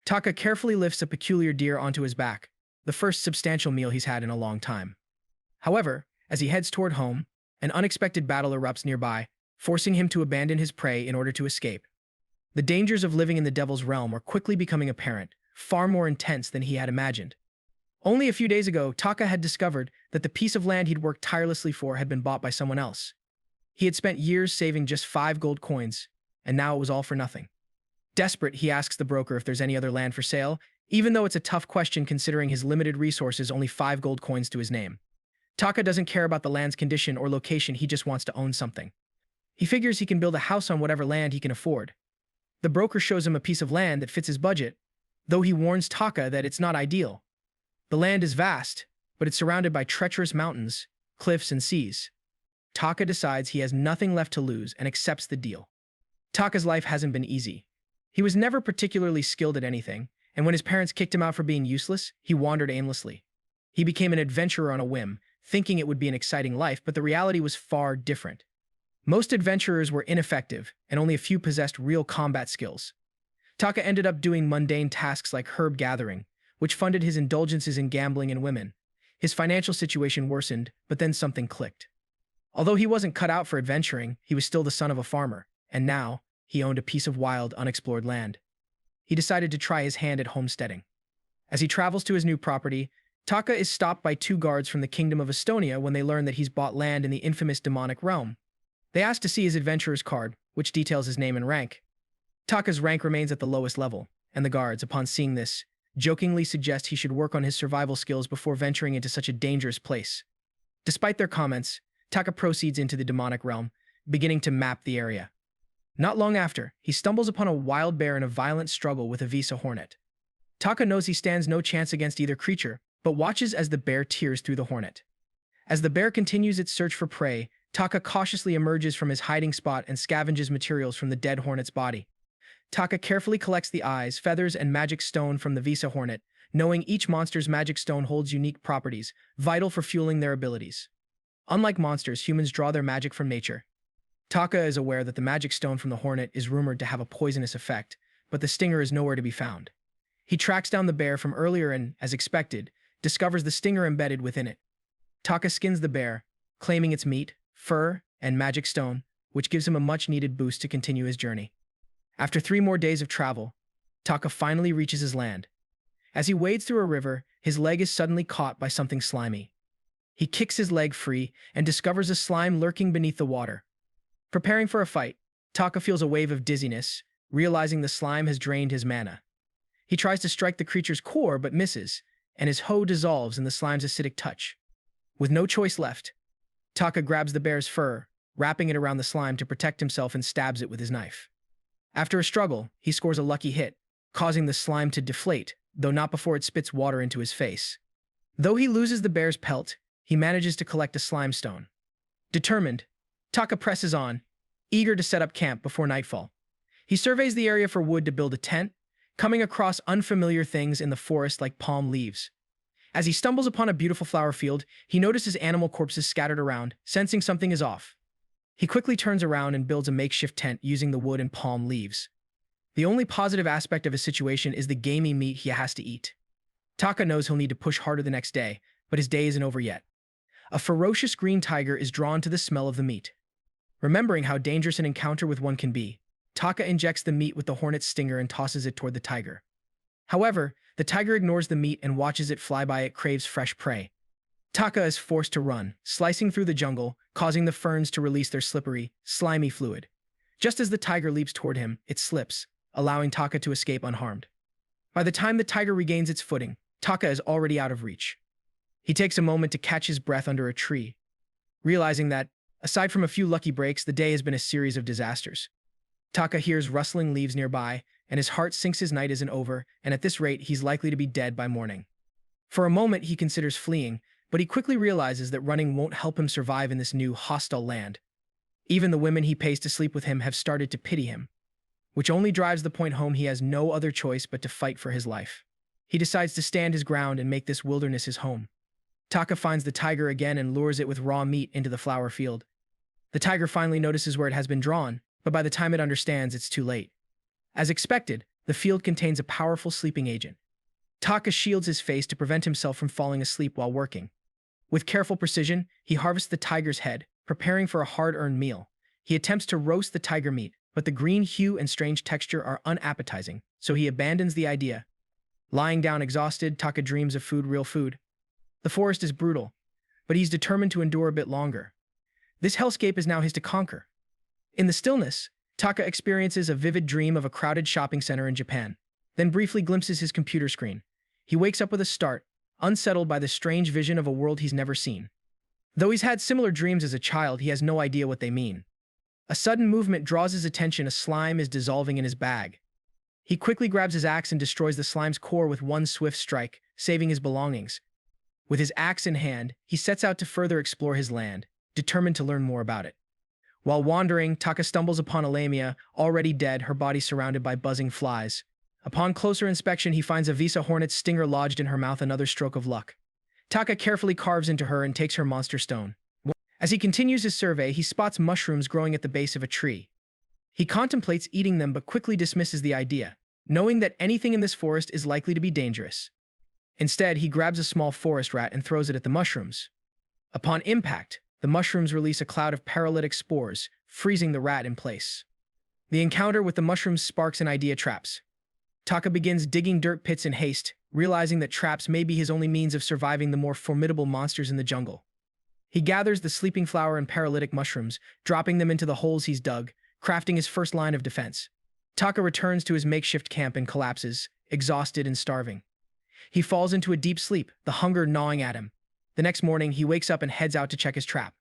Taka carefully lifts a peculiar deer onto his back, the first substantial meal he's had in a long time. However, as he heads toward home, an unexpected battle erupts nearby, forcing him to abandon his prey in order to escape. The dangers of living in the Devil's Realm are quickly becoming apparent, far more intense than he had imagined. Only a few days ago, Taka had discovered that the piece of land he'd worked tirelessly for had been bought by someone else. He had spent years saving just 5 gold coins, and now it was all for nothing. Desperate, he asks the broker if there's any other land for sale, even though it's a tough question considering his limited resources, only 5 gold coins to his name. Taka doesn't care about the land's condition or location, he just wants to own something. He figures he can build a house on whatever land he can afford. The broker shows him a piece of land that fits his budget, though he warns Taka that it's not ideal. The land is vast, but it's surrounded by treacherous mountains, cliffs, and seas. Taka decides he has nothing left to lose and accepts the deal. Taka's life hasn't been easy. He was never particularly skilled at anything, and when his parents kicked him out for being useless, he wandered aimlessly. He became an adventurer on a whim, thinking it would be an exciting life, but the reality was far different. Most adventurers were ineffective, and only a few possessed real combat skills. Taka ended up doing mundane tasks like herb gathering, which funded his indulgences in gambling and women. His financial situation worsened, but then something clicked. Although he wasn't cut out for adventuring, he was still the son of a farmer, and now he owned a piece of wild, unexplored land. He decided to try his hand at homesteading. As he travels to his new property, Taka is stopped by 2 guards from the Kingdom of Estonia when they learn that he's bought land in the infamous demonic realm. They ask to see his adventurer's card, which details his name and rank. Taka's rank remains at the lowest level, and the guards, upon seeing this, jokingly suggest he should work on his survival skills before venturing into such a dangerous place. Despite their comments, Taka proceeds into the demonic realm, beginning to map the area. Not long after, he stumbles upon a wild bear in a violent struggle with a Visa hornet. Taka knows he stands no chance against either creature, but watches as the bear tears through the hornet. As the bear continues its search for prey, Taka cautiously emerges from his hiding spot and scavenges materials from the dead hornet's body. Taka carefully collects the eyes, feathers, and magic stone from the Visa hornet, knowing each monster's magic stone holds unique properties, vital for fueling their abilities. Unlike monsters, humans draw their magic from nature. Taka is aware that the magic stone from the hornet is rumored to have a poisonous effect, but the stinger is nowhere to be found. He tracks down the bear from earlier and, as expected, discovers the stinger embedded within it. Taka skins the bear, claiming its meat, fur, and magic stone, which gives him a much-needed boost to continue his journey. After 3 more days of travel, Taka finally reaches his land. As he wades through a river, his leg is suddenly caught by something slimy. He kicks his leg free and discovers a slime lurking beneath the water. Preparing for a fight, Taka feels a wave of dizziness, realizing the slime has drained his mana. He tries to strike the creature's core but misses, and his hoe dissolves in the slime's acidic touch. With no choice left, Taka grabs the bear's fur, wrapping it around the slime to protect himself, and stabs it with his knife. After a struggle, he scores a lucky hit, causing the slime to deflate, though not before it spits water into his face. Though he loses the bear's pelt, he manages to collect a slime stone. Determined, Taka presses on, eager to set up camp before nightfall. He surveys the area for wood to build a tent, coming across unfamiliar things in the forest like palm leaves. As he stumbles upon a beautiful flower field, he notices animal corpses scattered around, sensing something is off. He quickly turns around and builds a makeshift tent using the wood and palm leaves. The only positive aspect of his situation is the gamey meat he has to eat. Taka knows he'll need to push harder the next day, but his day isn't over yet. A ferocious green tiger is drawn to the smell of the meat. Remembering how dangerous an encounter with one can be, Taka injects the meat with the hornet's stinger and tosses it toward the tiger. However, the tiger ignores the meat and watches it fly by. It craves fresh prey. Taka is forced to run, slicing through the jungle, causing the ferns to release their slippery, slimy fluid. Just as the tiger leaps toward him, it slips, allowing Taka to escape unharmed. By the time the tiger regains its footing, Taka is already out of reach. He takes a moment to catch his breath under a tree, realizing that, aside from a few lucky breaks, the day has been a series of disasters. Taka hears rustling leaves nearby, and his heart sinks. His night isn't over, and at this rate, he's likely to be dead by morning. For a moment, he considers fleeing, but he quickly realizes that running won't help him survive in this new, hostile land. Even the women he pays to sleep with him have started to pity him, which only drives the point home he has no other choice but to fight for his life. He decides to stand his ground and make this wilderness his home. Taka finds the tiger again and lures it with raw meat into the flower field. The tiger finally notices where it has been drawn, but by the time it understands, it's too late. As expected, The field contains a powerful sleeping agent. Taka shields his face to prevent himself from falling asleep while working. With careful precision, he harvests the tiger's head, preparing for a hard-earned meal. He attempts to roast the tiger meat, but the green hue and strange texture are unappetizing, so he abandons the idea. Lying down exhausted, Taka dreams of food, real food. The forest is brutal, but he's determined to endure a bit longer. This hellscape is now his to conquer. In the stillness, Taka experiences a vivid dream of a crowded shopping center in Japan, then briefly glimpses his computer screen. He wakes up with a start, unsettled by the strange vision of a world he's never seen. Though he's had similar dreams as a child, he has no idea what they mean. A sudden movement draws his attention. A slime is dissolving in his bag. He quickly grabs his axe and destroys the slime's core with one swift strike, saving his belongings. With his axe in hand, he sets out to further explore his land, determined to learn more about it. While wandering, Taka stumbles upon a lamia, already dead, her body surrounded by buzzing flies. Upon closer inspection, he finds a Visa hornet's stinger lodged in her mouth, another stroke of luck. Taka carefully carves into her and takes her monster stone. As he continues his survey, he spots mushrooms growing at the base of a tree. He contemplates eating them but quickly dismisses the idea, knowing that anything in this forest is likely to be dangerous. Instead, he grabs a small forest rat and throws it at the mushrooms. Upon impact, the mushrooms release a cloud of paralytic spores, freezing the rat in place. The encounter with the mushrooms sparks an idea: traps. Taka begins digging dirt pits in haste, realizing that traps may be his only means of surviving the more formidable monsters in the jungle. He gathers the sleeping flower and paralytic mushrooms, dropping them into the holes he's dug, crafting his first line of defense. Taka returns to his makeshift camp and collapses, exhausted and starving. He falls into a deep sleep, the hunger gnawing at him. The next morning, he wakes up and heads out to check his trap.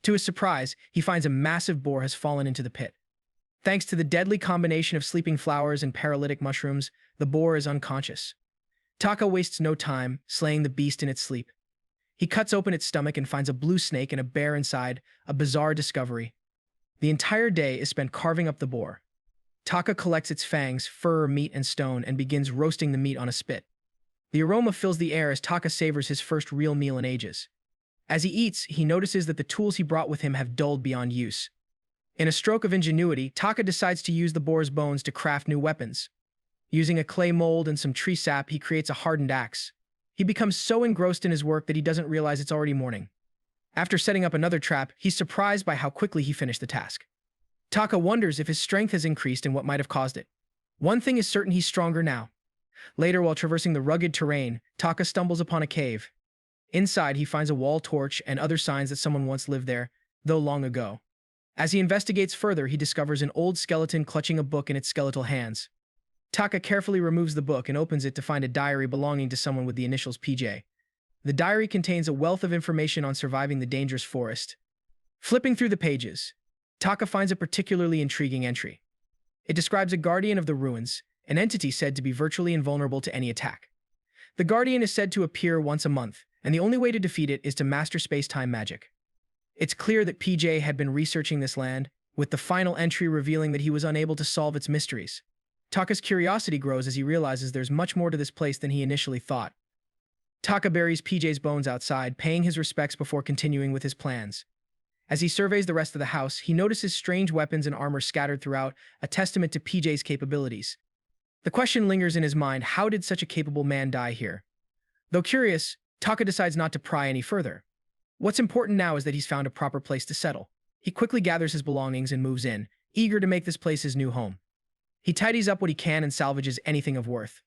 To his surprise, he finds a massive boar has fallen into the pit. Thanks to the deadly combination of sleeping flowers and paralytic mushrooms, the boar is unconscious. Taka wastes no time, slaying the beast in its sleep. He cuts open its stomach and finds a blue snake and a bear inside, a bizarre discovery. The entire day is spent carving up the boar. Taka collects its fangs, fur, meat, and stone and begins roasting the meat on a spit. The aroma fills the air as Taka savors his first real meal in ages. As he eats, he notices that the tools he brought with him have dulled beyond use. In a stroke of ingenuity, Taka decides to use the boar's bones to craft new weapons. Using a clay mold and some tree sap, he creates a hardened axe. He becomes so engrossed in his work that he doesn't realize it's already morning. After setting up another trap, he's surprised by how quickly he finished the task. Taka wonders if his strength has increased and what might have caused it. One thing is certain: he's stronger now. Later, while traversing the rugged terrain, Taka stumbles upon a cave. Inside, he finds a wall torch and other signs that someone once lived there, though long ago. As he investigates further, he discovers an old skeleton clutching a book in its skeletal hands. Taka carefully removes the book and opens it to find a diary belonging to someone with the initials PJ. The diary contains a wealth of information on surviving the dangerous forest. Flipping through the pages, Taka finds a particularly intriguing entry. It describes a guardian of the ruins, an entity said to be virtually invulnerable to any attack. The guardian is said to appear once a month, and the only way to defeat it is to master space-time magic. It's clear that PJ had been researching this land, with the final entry revealing that he was unable to solve its mysteries. Taka's curiosity grows as he realizes there's much more to this place than he initially thought. Taka buries PJ's bones outside, paying his respects before continuing with his plans. As he surveys the rest of the house, he notices strange weapons and armor scattered throughout, a testament to PJ's capabilities. The question lingers in his mind: how did such a capable man die here? Though curious, Taka decides not to pry any further. What's important now is that he's found a proper place to settle. He quickly gathers his belongings and moves in, eager to make this place his new home. He tidies up what he can and salvages anything of worth.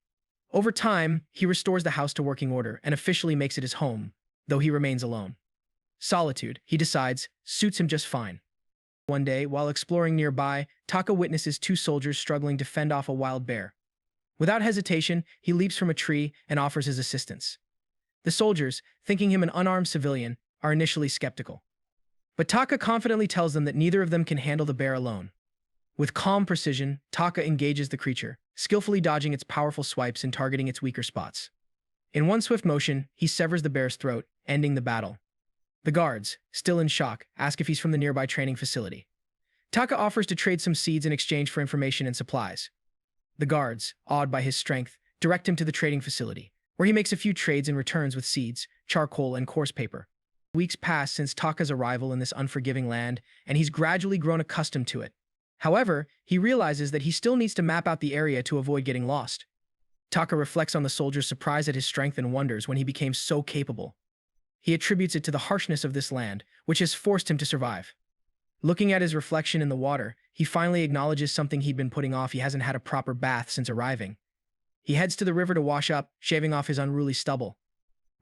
Over time, he restores the house to working order and officially makes it his home, though he remains alone. Solitude, he decides, suits him just fine. One day, while exploring nearby, Taka witnesses two soldiers struggling to fend off a wild bear. Without hesitation, he leaps from a tree and offers his assistance. The soldiers, thinking him an unarmed civilian, are initially skeptical. But Taka confidently tells them that neither of them can handle the bear alone. With calm precision, Taka engages the creature, skillfully dodging its powerful swipes and targeting its weaker spots. In one swift motion, he severs the bear's throat, ending the battle. The guards, still in shock, ask if he's from the nearby training facility. Taka offers to trade some seeds in exchange for information and supplies. The guards, awed by his strength, direct him to the trading facility, where he makes a few trades and returns with seeds, charcoal, and coarse paper. Weeks pass since Taka's arrival in this unforgiving land, and he's gradually grown accustomed to it. However, he realizes that he still needs to map out the area to avoid getting lost. Taka reflects on the soldier's surprise at his strength and wonders when he became so capable. He attributes it to the harshness of this land, which has forced him to survive. Looking at his reflection in the water, he finally acknowledges something he'd been putting off. He hasn't had a proper bath since arriving. He heads to the river to wash up, shaving off his unruly stubble.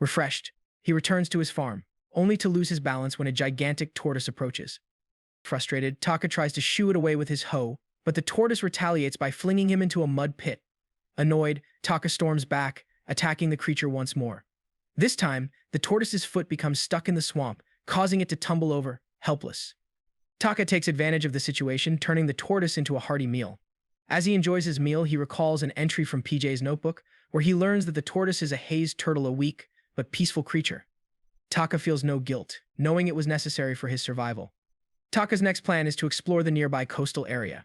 Refreshed, he returns to his farm, only to lose his balance when a gigantic tortoise approaches. Frustrated, Taka tries to shoo it away with his hoe, but the tortoise retaliates by flinging him into a mud pit. Annoyed, Taka storms back, attacking the creature once more. This time, the tortoise's foot becomes stuck in the swamp, causing it to tumble over, helpless. Taka takes advantage of the situation, turning the tortoise into a hearty meal. As he enjoys his meal, he recalls an entry from PJ's notebook, where he learns that the tortoise is a hazed turtle, a weak but peaceful creature. Taka feels no guilt, knowing it was necessary for his survival. Taka's next plan is to explore the nearby coastal area.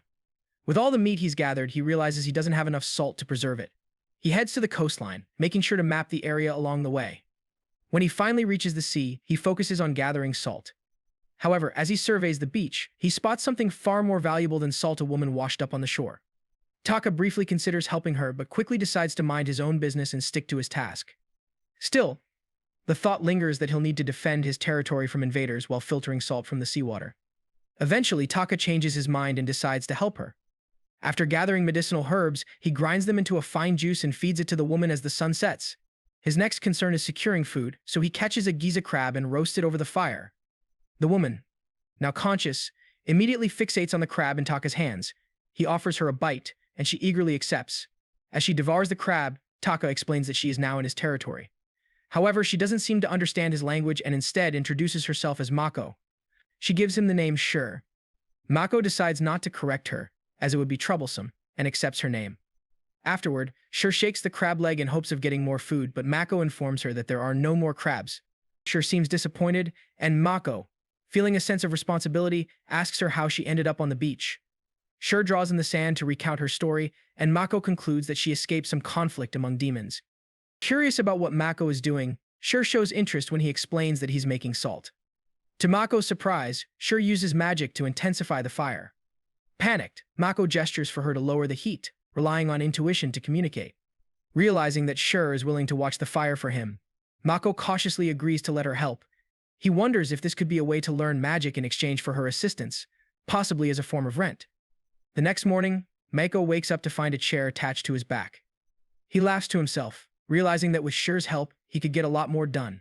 With all the meat he's gathered, he realizes he doesn't have enough salt to preserve it. He heads to the coastline, making sure to map the area along the way. When he finally reaches the sea, he focuses on gathering salt. However, as he surveys the beach, he spots something far more valuable than salt: a woman washed up on the shore. Taka briefly considers helping her, but quickly decides to mind his own business and stick to his task. Still, the thought lingers that he'll need to defend his territory from invaders while filtering salt from the seawater. Eventually, Taka changes his mind and decides to help her. After gathering medicinal herbs, he grinds them into a fine juice and feeds it to the woman as the sun sets. His next concern is securing food, so he catches a giza crab and roasts it over the fire. The woman, now conscious, immediately fixates on the crab in Taka's hands. He offers her a bite, and she eagerly accepts. As she devours the crab, Taka explains that she is now in his territory. However, she doesn't seem to understand his language and instead introduces herself as Mako. She gives him the name Shur. Mako decides not to correct her, as it would be troublesome, and accepts her name. Afterward, Shur shakes the crab leg in hopes of getting more food, but Mako informs her that there are no more crabs. Shur seems disappointed, and Mako, feeling a sense of responsibility, asks her how she ended up on the beach. Shur draws in the sand to recount her story, and Mako concludes that she escaped some conflict among demons. Curious about what Mako is doing, Shur shows interest when he explains that he's making salt. To Mako's surprise, Shur uses magic to intensify the fire. Panicked, Mako gestures for her to lower the heat, relying on intuition to communicate. Realizing that Shur is willing to watch the fire for him, Mako cautiously agrees to let her help. He wonders if this could be a way to learn magic in exchange for her assistance, possibly as a form of rent. The next morning, Mako wakes up to find a chair attached to his back. He laughs to himself, realizing that with Shur's help, he could get a lot more done.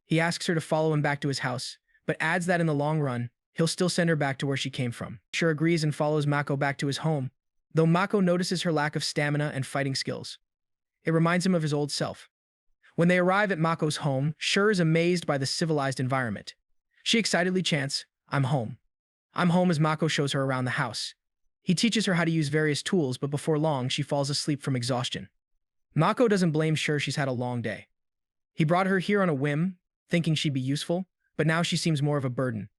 He asks her to follow him back to his house, but adds that in the long run, he'll still send her back to where she came from. Shur agrees and follows Mako back to his home, though Mako notices her lack of stamina and fighting skills. It reminds him of his old self. When they arrive at Mako's home, Shur is amazed by the civilized environment. She excitedly chants, "I'm home." "I'm home," as Mako shows her around the house. He teaches her how to use various tools, but before long, she falls asleep from exhaustion. Mako doesn't blame Shur. She's had a long day. He brought her here on a whim, thinking she'd be useful, but now she seems more of a burden.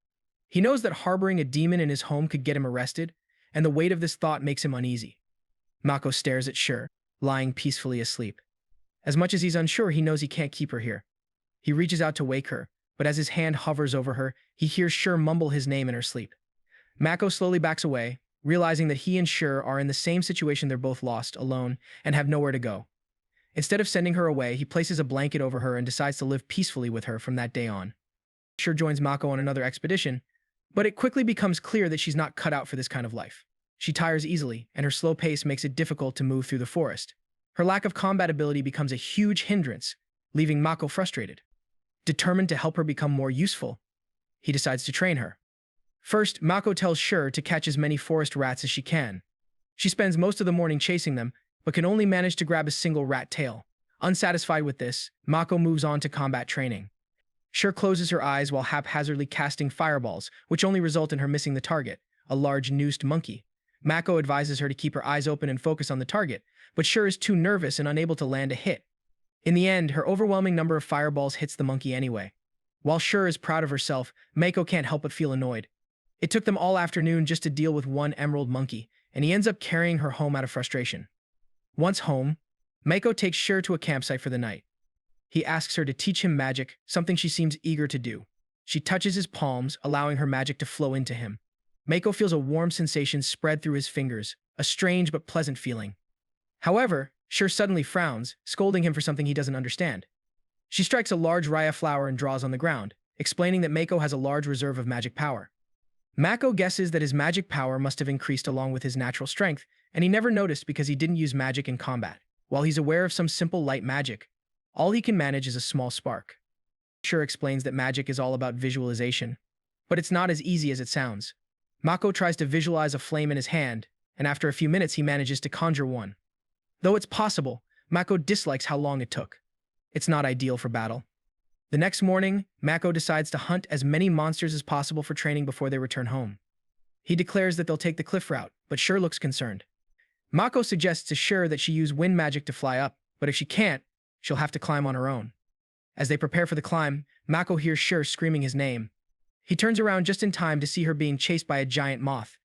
He knows that harboring a demon in his home could get him arrested, and the weight of this thought makes him uneasy. Mako stares at Shur, lying peacefully asleep. As much as he's unsure, he knows he can't keep her here. He reaches out to wake her, but as his hand hovers over her, he hears Shur mumble his name in her sleep. Mako slowly backs away, realizing that he and Shur are in the same situation. They're both lost, alone, and have nowhere to go. Instead of sending her away, he places a blanket over her and decides to live peacefully with her from that day on. Shur joins Mako on another expedition, but it quickly becomes clear that she's not cut out for this kind of life. She tires easily, and her slow pace makes it difficult to move through the forest. Her lack of combat ability becomes a huge hindrance, leaving Mako frustrated. Determined to help her become more useful, he decides to train her. First, Mako tells Shur to catch as many forest rats as she can. She spends most of the morning chasing them, but can only manage to grab a single rat tail. Unsatisfied with this, Mako moves on to combat training. Shur closes her eyes while haphazardly casting fireballs, which only result in her missing the target, a large noosed monkey. Mako advises her to keep her eyes open and focus on the target, but Shur is too nervous and unable to land a hit. In the end, her overwhelming number of fireballs hits the monkey anyway. While Shur is proud of herself, Mako can't help but feel annoyed. It took them all afternoon just to deal with one emerald monkey, and he ends up carrying her home out of frustration. Once home, Mako takes Shur to a campsite for the night. He asks her to teach him magic, something she seems eager to do. She touches his palms, allowing her magic to flow into him. Mako feels a warm sensation spread through his fingers, a strange but pleasant feeling. However, Shur suddenly frowns, scolding him for something he doesn't understand. She strikes a large raya flower and draws on the ground, explaining that Mako has a large reserve of magic power. Mako guesses that his magic power must have increased along with his natural strength, and he never noticed because he didn't use magic in combat. While he's aware of some simple light magic, all he can manage is a small spark. Shur explains that magic is all about visualization, but it's not as easy as it sounds. Mako tries to visualize a flame in his hand, and after a few minutes he manages to conjure one. Though it's possible, Mako dislikes how long it took. It's not ideal for battle. The next morning, Mako decides to hunt as many monsters as possible for training before they return home. He declares that they'll take the cliff route, but Shur looks concerned. Mako suggests to Shur that she use wind magic to fly up, but if she can't, she'll have to climb on her own. As they prepare for the climb, Mako hears Shur screaming his name. He turns around just in time to see her being chased by a giant moth.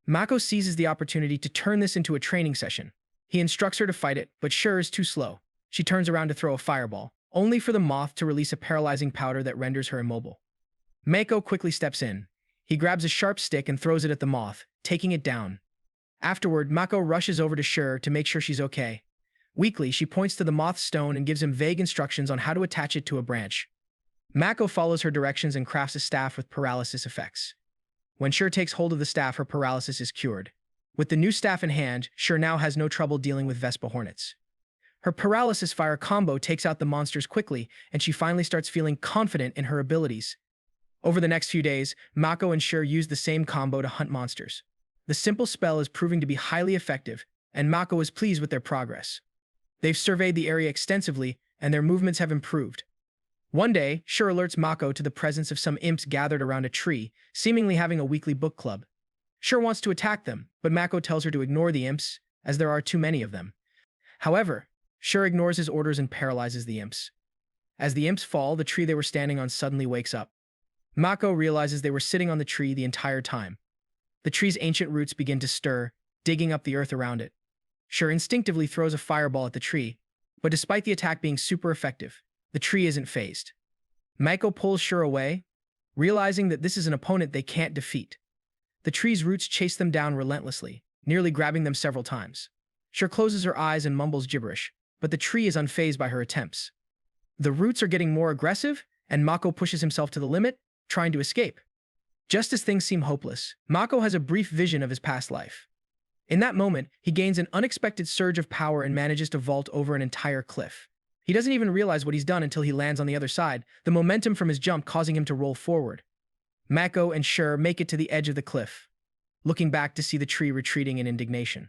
Mako seizes the opportunity to turn this into a training session. He instructs her to fight it, but Shur is too slow. She turns around to throw a fireball, only for the moth to release a paralyzing powder that renders her immobile. Mako quickly steps in. He grabs a sharp stick and throws it at the moth, taking it down. Afterward, Mako rushes over to Shur to make sure she's okay. Weakly, she points to the moth's stone and gives him vague instructions on how to attach it to a branch. Mako follows her directions and crafts a staff with paralysis effects. When Shur takes hold of the staff, her paralysis is cured. With the new staff in hand, Shur now has no trouble dealing with Vespa hornets. Her paralysis fire combo takes out the monsters quickly, and she finally starts feeling confident in her abilities. Over the next few days, Mako and Shur use the same combo to hunt monsters. The simple spell is proving to be highly effective, and Mako is pleased with their progress. They've surveyed the area extensively, and their movements have improved. One day, Shur alerts Mako to the presence of some imps gathered around a tree, seemingly having a weekly book club. Shur wants to attack them, but Mako tells her to ignore the imps, as there are too many of them. However, Shur ignores his orders and paralyzes the imps. As the imps fall, the tree they were standing on suddenly wakes up. Mako realizes they were sitting on the tree the entire time. The tree's ancient roots begin to stir, digging up the earth around it. Shur instinctively throws a fireball at the tree, but despite the attack being super effective, the tree isn't fazed. Mako pulls Shur away, realizing that this is an opponent they can't defeat. The tree's roots chase them down relentlessly, nearly grabbing them several times. Shur closes her eyes and mumbles gibberish, but the tree is unfazed by her attempts. The roots are getting more aggressive, and Mako pushes himself to the limit, trying to escape. Just as things seem hopeless, Mako has a brief vision of his past life. In that moment, he gains an unexpected surge of power and manages to vault over an entire cliff. He doesn't even realize what he's done until he lands on the other side, the momentum from his jump causing him to roll forward. Mako and Shur make it to the edge of the cliff, looking back to see the tree retreating in indignation.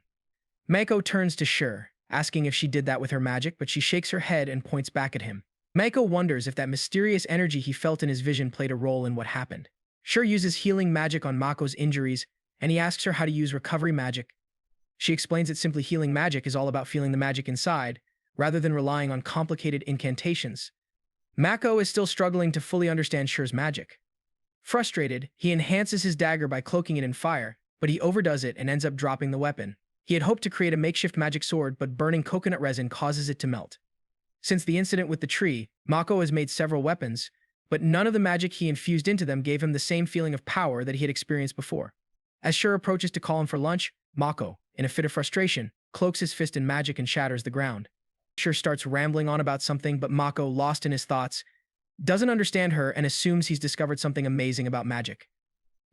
Mako turns to Shur, asking if she did that with her magic, but she shakes her head and points back at him. Mako wonders if that mysterious energy he felt in his vision played a role in what happened. Shur uses healing magic on Mako's injuries, and he asks her how to use recovery magic. She explains that simply healing magic is all about feeling the magic inside, rather than relying on complicated incantations. Mako is still struggling to fully understand Shur's magic. Frustrated, he enhances his dagger by cloaking it in fire, but he overdoes it and ends up dropping the weapon. He had hoped to create a makeshift magic sword, but burning coconut resin causes it to melt. Since the incident with the tree, Mako has made several weapons, but none of the magic he infused into them gave him the same feeling of power that he had experienced before. As Shur approaches to call him for lunch, Mako, in a fit of frustration, cloaks his fist in magic and shatters the ground. Shur starts rambling on about something, but Mako, lost in his thoughts, doesn't understand her and assumes he's discovered something amazing about magic.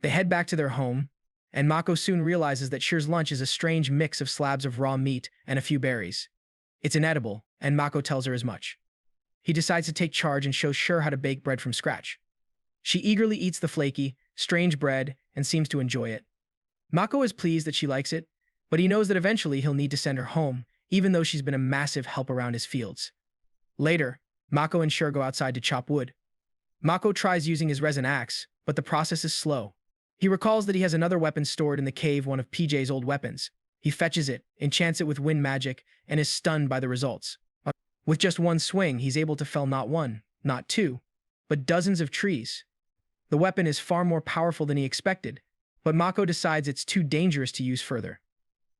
They head back to their home, and Mako soon realizes that Shur's lunch is a strange mix of slabs of raw meat and a few berries. It's inedible, and Mako tells her as much. He decides to take charge and shows Shur how to bake bread from scratch. She eagerly eats the flaky, strange bread and seems to enjoy it. Mako is pleased that she likes it, but he knows that eventually he'll need to send her home, even though she's been a massive help around his fields. Later, Mako and Shur go outside to chop wood. Mako tries using his resin axe, but the process is slow. He recalls that he has another weapon stored in the cave, one of PJ's old weapons. He fetches it, enchants it with wind magic, and is stunned by the results. With just one swing, he's able to fell not one, not two, but dozens of trees. The weapon is far more powerful than he expected, but Mako decides it's too dangerous to use further.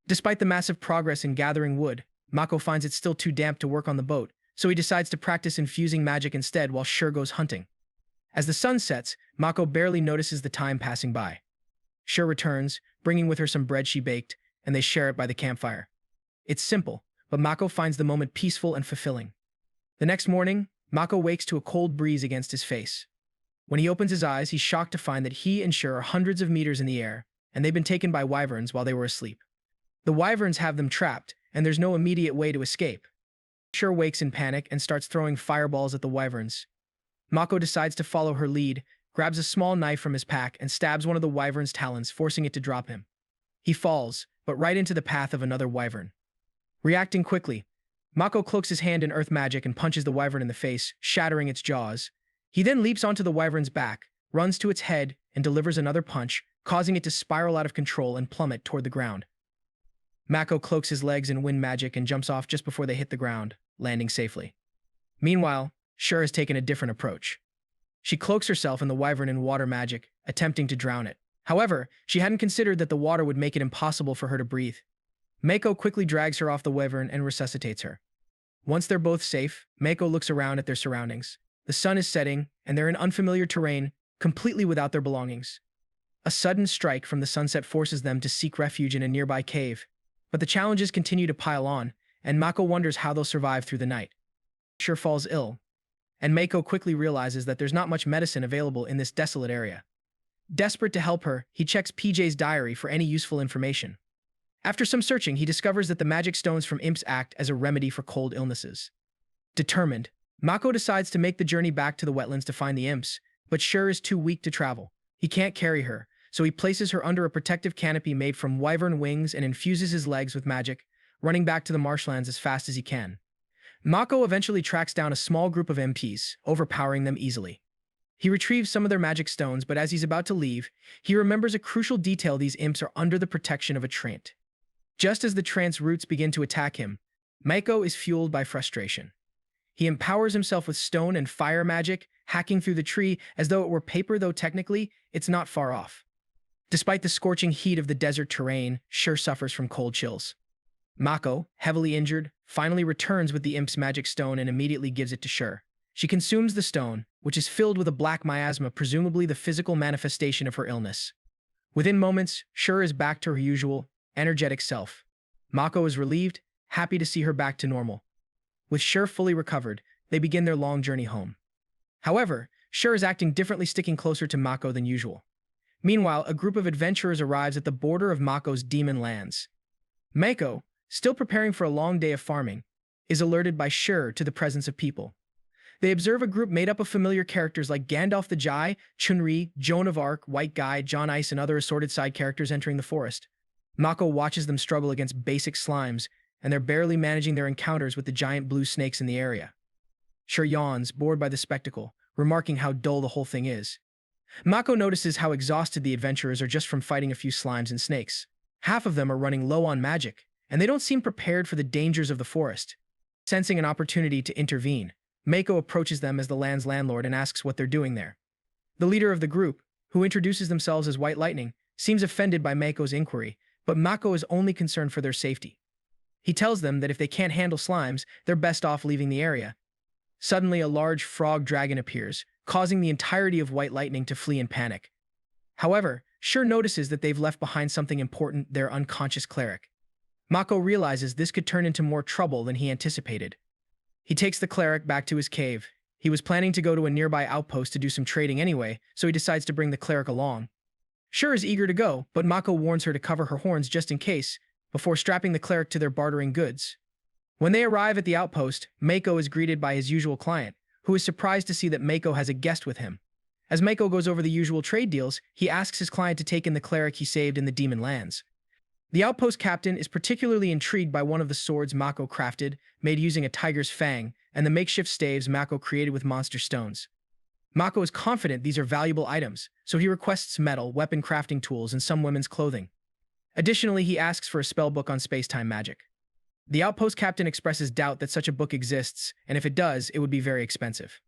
Despite the massive progress in gathering wood, Mako finds it still too damp to work on the boat, so he decides to practice infusing magic instead while Shur goes hunting. As the sun sets, Mako barely notices the time passing by. Sure returns, bringing with her some bread she baked, and they share it by the campfire. It's simple, but Mako finds the moment peaceful and fulfilling. The next morning, Mako wakes to a cold breeze against his face. When he opens his eyes, he's shocked to find that he and Sure are hundreds of meters in the air, and they've been taken by wyverns while they were asleep. The wyverns have them trapped, and there's no immediate way to escape. Sure wakes in panic and starts throwing fireballs at the wyverns. Mako decides to follow her lead, grabs a small knife from his pack, and stabs one of the wyvern's talons, forcing it to drop him. He falls, but right into the path of another wyvern. Reacting quickly, Mako cloaks his hand in earth magic and punches the wyvern in the face, shattering its jaws. He then leaps onto the wyvern's back, runs to its head, and delivers another punch, causing it to spiral out of control and plummet toward the ground. Mako cloaks his legs in wind magic and jumps off just before they hit the ground, landing safely. Meanwhile, Sure has taken a different approach. She cloaks herself in the wyvern in water magic, attempting to drown it. However, she hadn't considered that the water would make it impossible for her to breathe. Mako quickly drags her off the wyvern and resuscitates her. Once they're both safe, Mako looks around at their surroundings. The sun is setting, and they're in unfamiliar terrain, completely without their belongings. A sudden strike from the sunset forces them to seek refuge in a nearby cave. But the challenges continue to pile on, and Mako wonders how they'll survive through the night. Sure falls ill, and Mako quickly realizes that there's not much medicine available in this desolate area. Desperate to help her, he checks PJ's diary for any useful information. After some searching, he discovers that the magic stones from imps act as a remedy for cold illnesses. Determined, Mako decides to make the journey back to the wetlands to find the imps, but Sure is too weak to travel. He can't carry her, so he places her under a protective canopy made from wyvern wings and infuses his legs with magic, running back to the marshlands as fast as he can. Mako eventually tracks down a small group of MPs, overpowering them easily. He retrieves some of their magic stones, but as he's about to leave, he remembers a crucial detail: these imps are under the protection of a trant. Just as the trant's roots begin to attack him, Mako is fueled by frustration. He empowers himself with stone and fire magic, hacking through the tree as though it were paper, though technically, it's not far off. Despite the scorching heat of the desert terrain, Sure suffers from cold chills. Mako, heavily injured, finally returns with the imp's magic stone and immediately gives it to Sure. She consumes the stone, which is filled with a black miasma, presumably the physical manifestation of her illness. Within moments, Sure is back to her usual, energetic self. Mako is relieved, happy to see her back to normal. With Sure fully recovered, they begin their long journey home. However, Sure is acting differently, sticking closer to Mako than usual. Meanwhile, a group of adventurers arrives at the border of Mako's demon lands. Mako, still preparing for a long day of farming, is alerted by Sure to the presence of people. They observe a group made up of familiar characters like Gandalf the Jai, Chun-Li, Joan of Arc, White Guy, John Ice, and other assorted side characters entering the forest. Mako watches them struggle against basic slimes, and they're barely managing their encounters with the giant blue snakes in the area. Sure yawns, bored by the spectacle, remarking how dull the whole thing is. Mako notices how exhausted the adventurers are just from fighting a few slimes and snakes. Half of them are running low on magic, and they don't seem prepared for the dangers of the forest. Sensing an opportunity to intervene, Mako approaches them as the land's landlord and asks what they're doing there. The leader of the group, who introduces themselves as White Lightning, seems offended by Mako's inquiry, but Mako is only concerned for their safety. He tells them that if they can't handle slimes, they're best off leaving the area. Suddenly, a large frog dragon appears, causing the entirety of White Lightning to flee in panic. However, Sure notices that they've left behind something important: their unconscious cleric. Mako realizes this could turn into more trouble than he anticipated. He takes the cleric back to his cave. He was planning to go to a nearby outpost to do some trading anyway, so he decides to bring the cleric along. Sure is eager to go, but Mako warns her to cover her horns just in case, before strapping the cleric to their bartering goods. When they arrive at the outpost, Mako is greeted by his usual client, who is surprised to see that Mako has a guest with him. As Mako goes over the usual trade deals, he asks his client to take in the cleric he saved in the demon lands. The outpost captain is particularly intrigued by one of the swords Mako crafted, made using a tiger's fang, and the makeshift staves Mako created with monster stones. Mako is confident these are valuable items, so he requests metal, weapon crafting tools, and some women's clothing. Additionally, he asks for a spell book on space-time magic. The outpost captain expresses doubt that such a book exists, and if it does, it would be very expensive.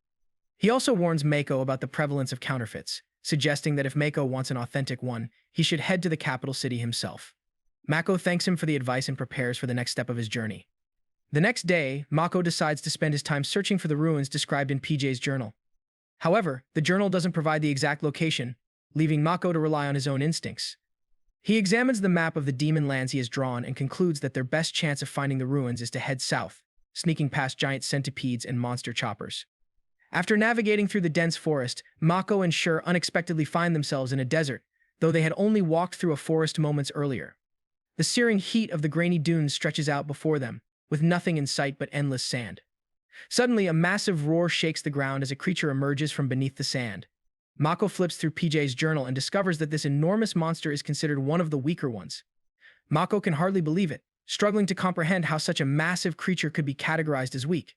He also warns Mako about the prevalence of counterfeits, suggesting that if Mako wants an authentic one, he should head to the capital city himself. Mako thanks him for the advice and prepares for the next step of his journey. The next day, Mako decides to spend his time searching for the ruins described in PJ's journal. However, the journal doesn't provide the exact location, leaving Mako to rely on his own instincts. He examines the map of the demon lands he has drawn and concludes that their best chance of finding the ruins is to head south, sneaking past giant centipedes and monster choppers. After navigating through the dense forest, Mako and Shur unexpectedly find themselves in a desert, though they had only walked through a forest moments earlier. The searing heat of the grainy dunes stretches out before them, with nothing in sight but endless sand. Suddenly, a massive roar shakes the ground as a creature emerges from beneath the sand. Mako flips through PJ's journal and discovers that this enormous monster is considered one of the weaker ones. Mako can hardly believe it, struggling to comprehend how such a massive creature could be categorized as weak.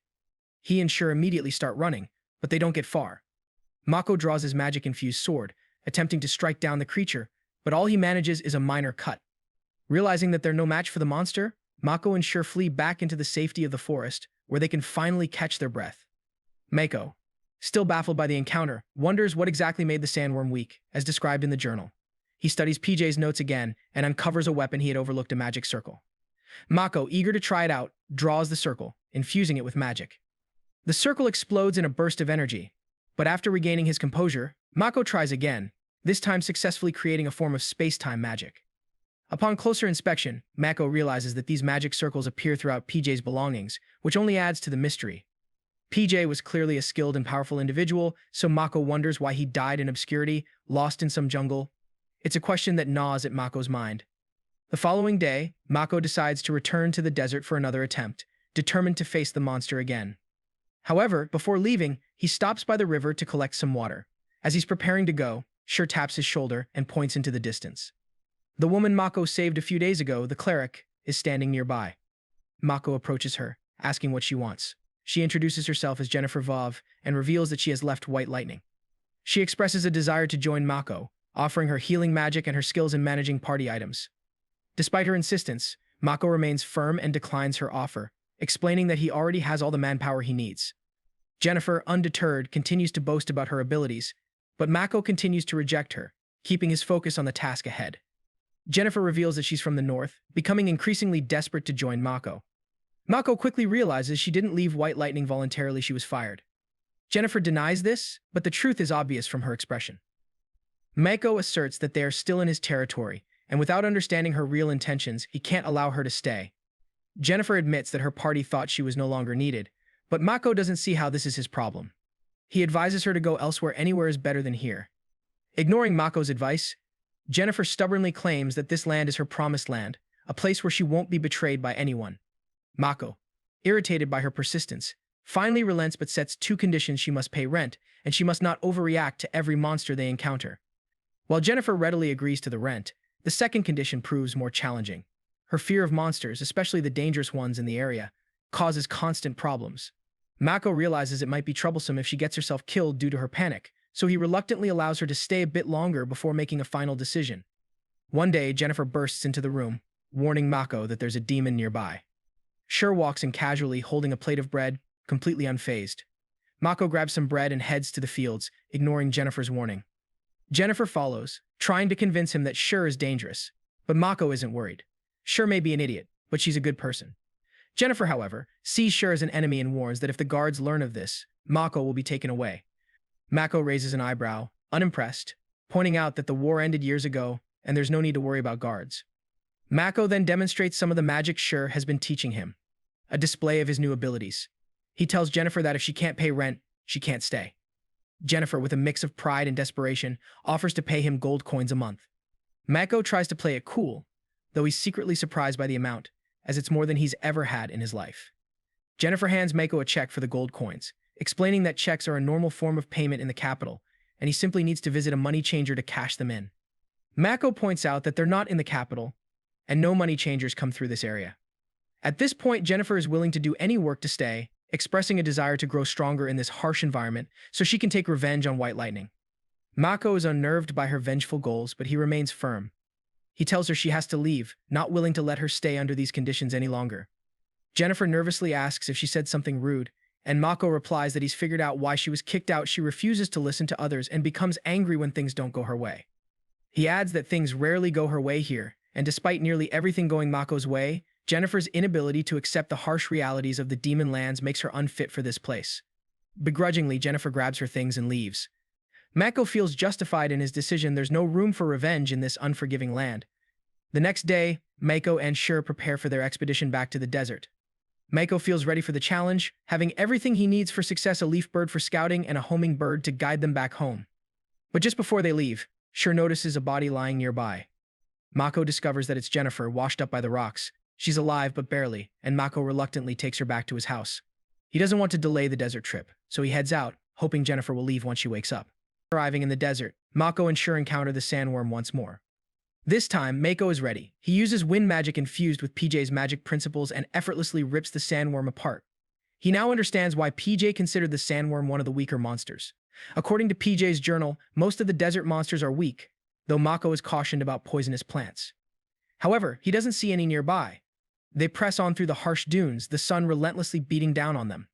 He and Shur immediately start running, but they don't get far. Mako draws his magic-infused sword, attempting to strike down the creature, but all he manages is a minor cut. Realizing that they're no match for the monster, Mako and Shur flee back into the safety of the forest, where they can finally catch their breath. Mako, still baffled by the encounter, wonders what exactly made the sandworm weak, as described in the journal. He studies PJ's notes again and uncovers a weapon he had overlooked, a magic circle. Mako, eager to try it out, draws the circle, infusing it with magic. The circle explodes in a burst of energy, but after regaining his composure, Mako tries again, this time successfully creating a form of space-time magic. Upon closer inspection, Mako realizes that these magic circles appear throughout PJ's belongings, which only adds to the mystery. PJ was clearly a skilled and powerful individual, so Mako wonders why he died in obscurity, lost in some jungle. It's a question that gnaws at Mako's mind. The following day, Mako decides to return to the desert for another attempt, determined to face the monster again. However, before leaving, he stops by the river to collect some water. As he's preparing to go, Shur taps his shoulder and points into the distance. The woman Mako saved a few days ago, the cleric, is standing nearby. Mako approaches her, asking what she wants. She introduces herself as Jennifer Vauve and reveals that she has left White Lightning. She expresses a desire to join Mako, offering her healing magic and her skills in managing party items. Despite her insistence, Mako remains firm and declines her offer, explaining that he already has all the manpower he needs. Jennifer, undeterred, continues to boast about her abilities, but Mako continues to reject her, keeping his focus on the task ahead. Jennifer reveals that she's from the north, becoming increasingly desperate to join Mako. Mako quickly realizes she didn't leave White Lightning voluntarily, she was fired. Jennifer denies this, but the truth is obvious from her expression. Mako asserts that they are still in his territory, and without understanding her real intentions, he can't allow her to stay. Jennifer admits that her party thought she was no longer needed, but Mako doesn't see how this is his problem. He advises her to go elsewhere, anywhere is better than here. Ignoring Mako's advice, Jennifer stubbornly claims that this land is her promised land, a place where she won't be betrayed by anyone. Mako, irritated by her persistence, finally relents but sets two conditions: she must pay rent, and she must not overreact to every monster they encounter. While Jennifer readily agrees to the rent, the second condition proves more challenging. Her fear of monsters, especially the dangerous ones in the area, causes constant problems. Mako realizes it might be troublesome if she gets herself killed due to her panic, so he reluctantly allows her to stay a bit longer before making a final decision. One day, Jennifer bursts into the room, warning Mako that there's a demon nearby. Shur walks in casually, holding a plate of bread, completely unfazed. Mako grabs some bread and heads to the fields, ignoring Jennifer's warning. Jennifer follows, trying to convince him that Shur is dangerous, but Mako isn't worried. Shur may be an idiot, but she's a good person. Jennifer, however, sees Shur as an enemy and warns that if the guards learn of this, Mako will be taken away. Mako raises an eyebrow, unimpressed, pointing out that the war ended years ago and there's no need to worry about guards. Mako then demonstrates some of the magic Shur has been teaching him, a display of his new abilities. He tells Jennifer that if she can't pay rent, she can't stay. Jennifer, with a mix of pride and desperation, offers to pay him gold coins a month. Mako tries to play it cool, though he's secretly surprised by the amount, as it's more than he's ever had in his life. Jennifer hands Mako a check for the gold coins, explaining that checks are a normal form of payment in the capital, and he simply needs to visit a money changer to cash them in. Mako points out that they're not in the capital, and no money changers come through this area. At this point, Jennifer is willing to do any work to stay, expressing a desire to grow stronger in this harsh environment so she can take revenge on White Lightning. Mako is unnerved by her vengeful goals, but he remains firm. He tells her she has to leave, not willing to let her stay under these conditions any longer. Jennifer nervously asks if she said something rude, and Mako replies that he's figured out why she was kicked out. She refuses to listen to others and becomes angry when things don't go her way. He adds that things rarely go her way here, and despite nearly everything going Mako's way, Jennifer's inability to accept the harsh realities of the demon lands makes her unfit for this place. Begrudgingly, Jennifer grabs her things and leaves. Mako feels justified in his decision. There's no room for revenge in this unforgiving land, The next day, Mako and Shur prepare for their expedition back to the desert. Mako feels ready for the challenge, having everything he needs for success: a leaf bird for scouting and a homing bird to guide them back home. But just before they leave, Shur notices a body lying nearby. Mako discovers that it's Jennifer, washed up by the rocks. She's alive, but barely, and Mako reluctantly takes her back to his house. He doesn't want to delay the desert trip, so he heads out, hoping Jennifer will leave once she wakes up. Arriving in the desert, Mako and Shur encounter the sandworm once more. This time, Mako is ready. He uses wind magic infused with PJ's magic principles and effortlessly rips the sandworm apart. He now understands why PJ considered the sandworm one of the weaker monsters. According to PJ's journal, most of the desert monsters are weak, though Mako is cautioned about poisonous plants. However, he doesn't see any nearby. They press on through the harsh dunes, the sun relentlessly beating down on them.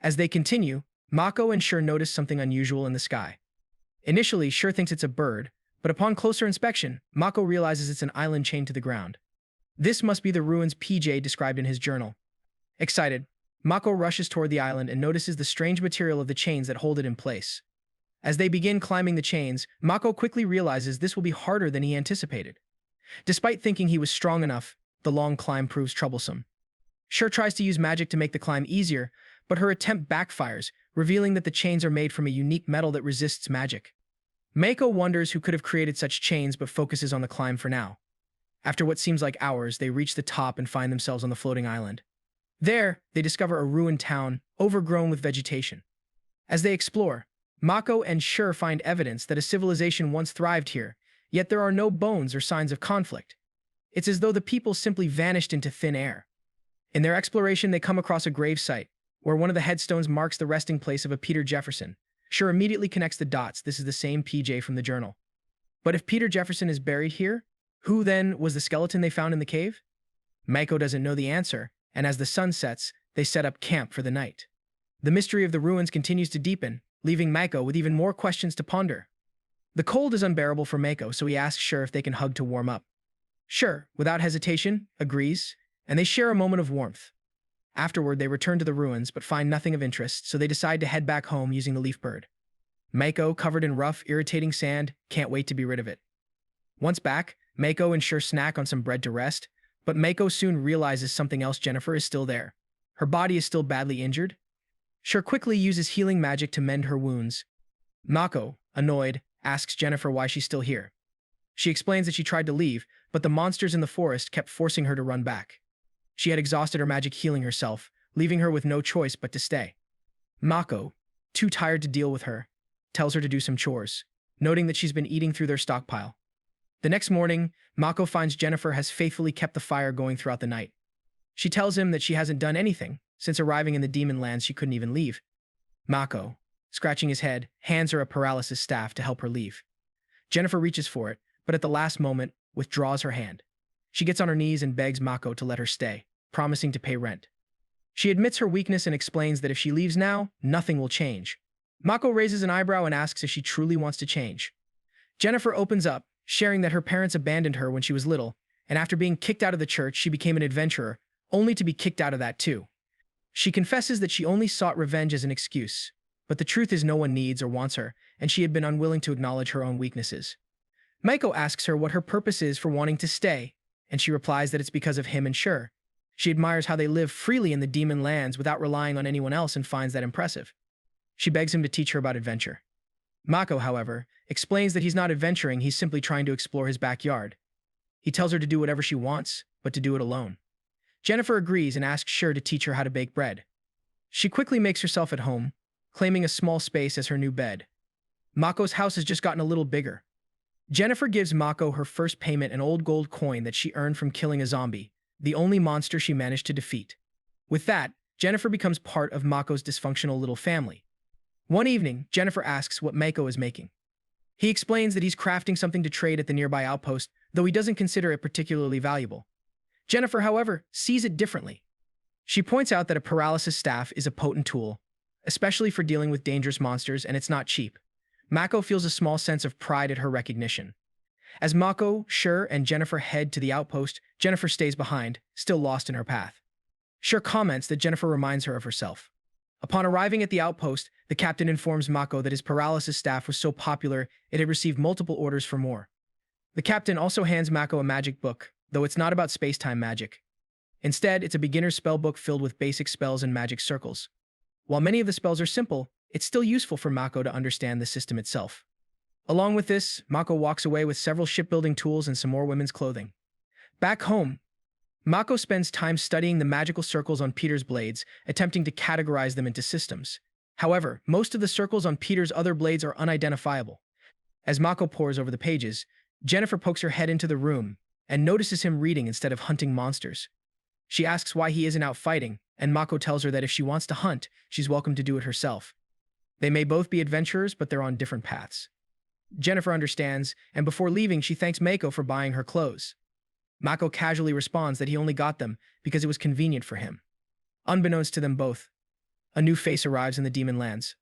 As they continue, Mako and Shur notice something unusual in the sky. Initially, Shur thinks it's a bird, but upon closer inspection, Mako realizes it's an island chained to the ground. This must be the ruins PJ described in his journal. Excited, Mako rushes toward the island and notices the strange material of the chains that hold it in place. As they begin climbing the chains, Mako quickly realizes this will be harder than he anticipated. Despite thinking he was strong enough, the long climb proves troublesome. Shur tries to use magic to make the climb easier, but her attempt backfires, revealing that the chains are made from a unique metal that resists magic. Mako wonders who could have created such chains but focuses on the climb for now. After what seems like hours, they reach the top and find themselves on the floating island. There, they discover a ruined town, overgrown with vegetation. As they explore, Mako and Shur find evidence that a civilization once thrived here, yet there are no bones or signs of conflict. It's as though the people simply vanished into thin air. In their exploration, they come across a grave site, where one of the headstones marks the resting place of a Peter Jefferson. Shur immediately connects the dots. This is the same PJ from the journal. But if Peter Jefferson is buried here, who then was the skeleton they found in the cave? Mako doesn't know the answer, and as the sun sets, they set up camp for the night. The mystery of the ruins continues to deepen, leaving Mako with even more questions to ponder. The cold is unbearable for Mako, so he asks Shur if they can hug to warm up. Shur, without hesitation, agrees, and they share a moment of warmth. Afterward, they return to the ruins but find nothing of interest, so they decide to head back home using the leaf bird. Mako, covered in rough, irritating sand, can't wait to be rid of it. Once back, Mako and Shur snack on some bread to rest, but Mako soon realizes something else: Jennifer is still there. Her body is still badly injured. Shur quickly uses healing magic to mend her wounds. Mako, annoyed, asks Jennifer why she's still here. She explains that she tried to leave, but the monsters in the forest kept forcing her to run back. She had exhausted her magic healing herself, leaving her with no choice but to stay. Mako, too tired to deal with her, tells her to do some chores, noting that she's been eating through their stockpile. The next morning, Mako finds Jennifer has faithfully kept the fire going throughout the night. She tells him that she hasn't done anything. Since arriving in the demon lands, she couldn't even leave. Mako, scratching his head, hands her a paralysis staff to help her leave. Jennifer reaches for it, but at the last moment, withdraws her hand. She gets on her knees and begs Mako to let her stay, promising to pay rent. She admits her weakness and explains that if she leaves now, nothing will change. Mako raises an eyebrow and asks if she truly wants to change. Jennifer opens up, sharing that her parents abandoned her when she was little, and after being kicked out of the church, she became an adventurer, only to be kicked out of that too. She confesses that she only sought revenge as an excuse, but the truth is no one needs or wants her, and she had been unwilling to acknowledge her own weaknesses. Mako asks her what her purpose is for wanting to stay, and she replies that it's because of him and Shur. She admires how they live freely in the demon lands without relying on anyone else and finds that impressive. She begs him to teach her about adventure. Mako, however, explains that he's not adventuring, he's simply trying to explore his backyard. He tells her to do whatever she wants, but to do it alone. Jennifer agrees and asks Shur to teach her how to bake bread. She quickly makes herself at home, claiming a small space as her new bed. Mako's house has just gotten a little bigger. Jennifer gives Mako her first payment, an old gold coin that she earned from killing a zombie, the only monster she managed to defeat. With that, Jennifer becomes part of Mako's dysfunctional little family. One evening, Jennifer asks what Mako is making. He explains that he's crafting something to trade at the nearby outpost, though he doesn't consider it particularly valuable. Jennifer, however, sees it differently. She points out that a paralysis staff is a potent tool, especially for dealing with dangerous monsters, and it's not cheap. Mako feels a small sense of pride at her recognition. As Mako, Shur, and Jennifer head to the outpost, Jennifer stays behind, still lost in her path. Shur comments that Jennifer reminds her of herself. Upon arriving at the outpost, the captain informs Mako that his paralysis staff was so popular it had received multiple orders for more. The captain also hands Mako a magic book, though it's not about space-time magic. Instead, it's a beginner's spell book filled with basic spells and magic circles. While many of the spells are simple, it's still useful for Mako to understand the system itself. Along with this, Mako walks away with several shipbuilding tools and some more women's clothing. Back home, Mako spends time studying the magical circles on Peter's blades, attempting to categorize them into systems. However, most of the circles on Peter's other blades are unidentifiable. As Mako pores over the pages, Jennifer pokes her head into the room and notices him reading instead of hunting monsters. She asks why he isn't out fighting, and Mako tells her that if she wants to hunt, she's welcome to do it herself. They may both be adventurers, but they're on different paths. Jennifer understands, and before leaving, she thanks Mako for buying her clothes. Mako casually responds that he only got them because it was convenient for him. Unbeknownst to them both, a new face arrives in the demon lands.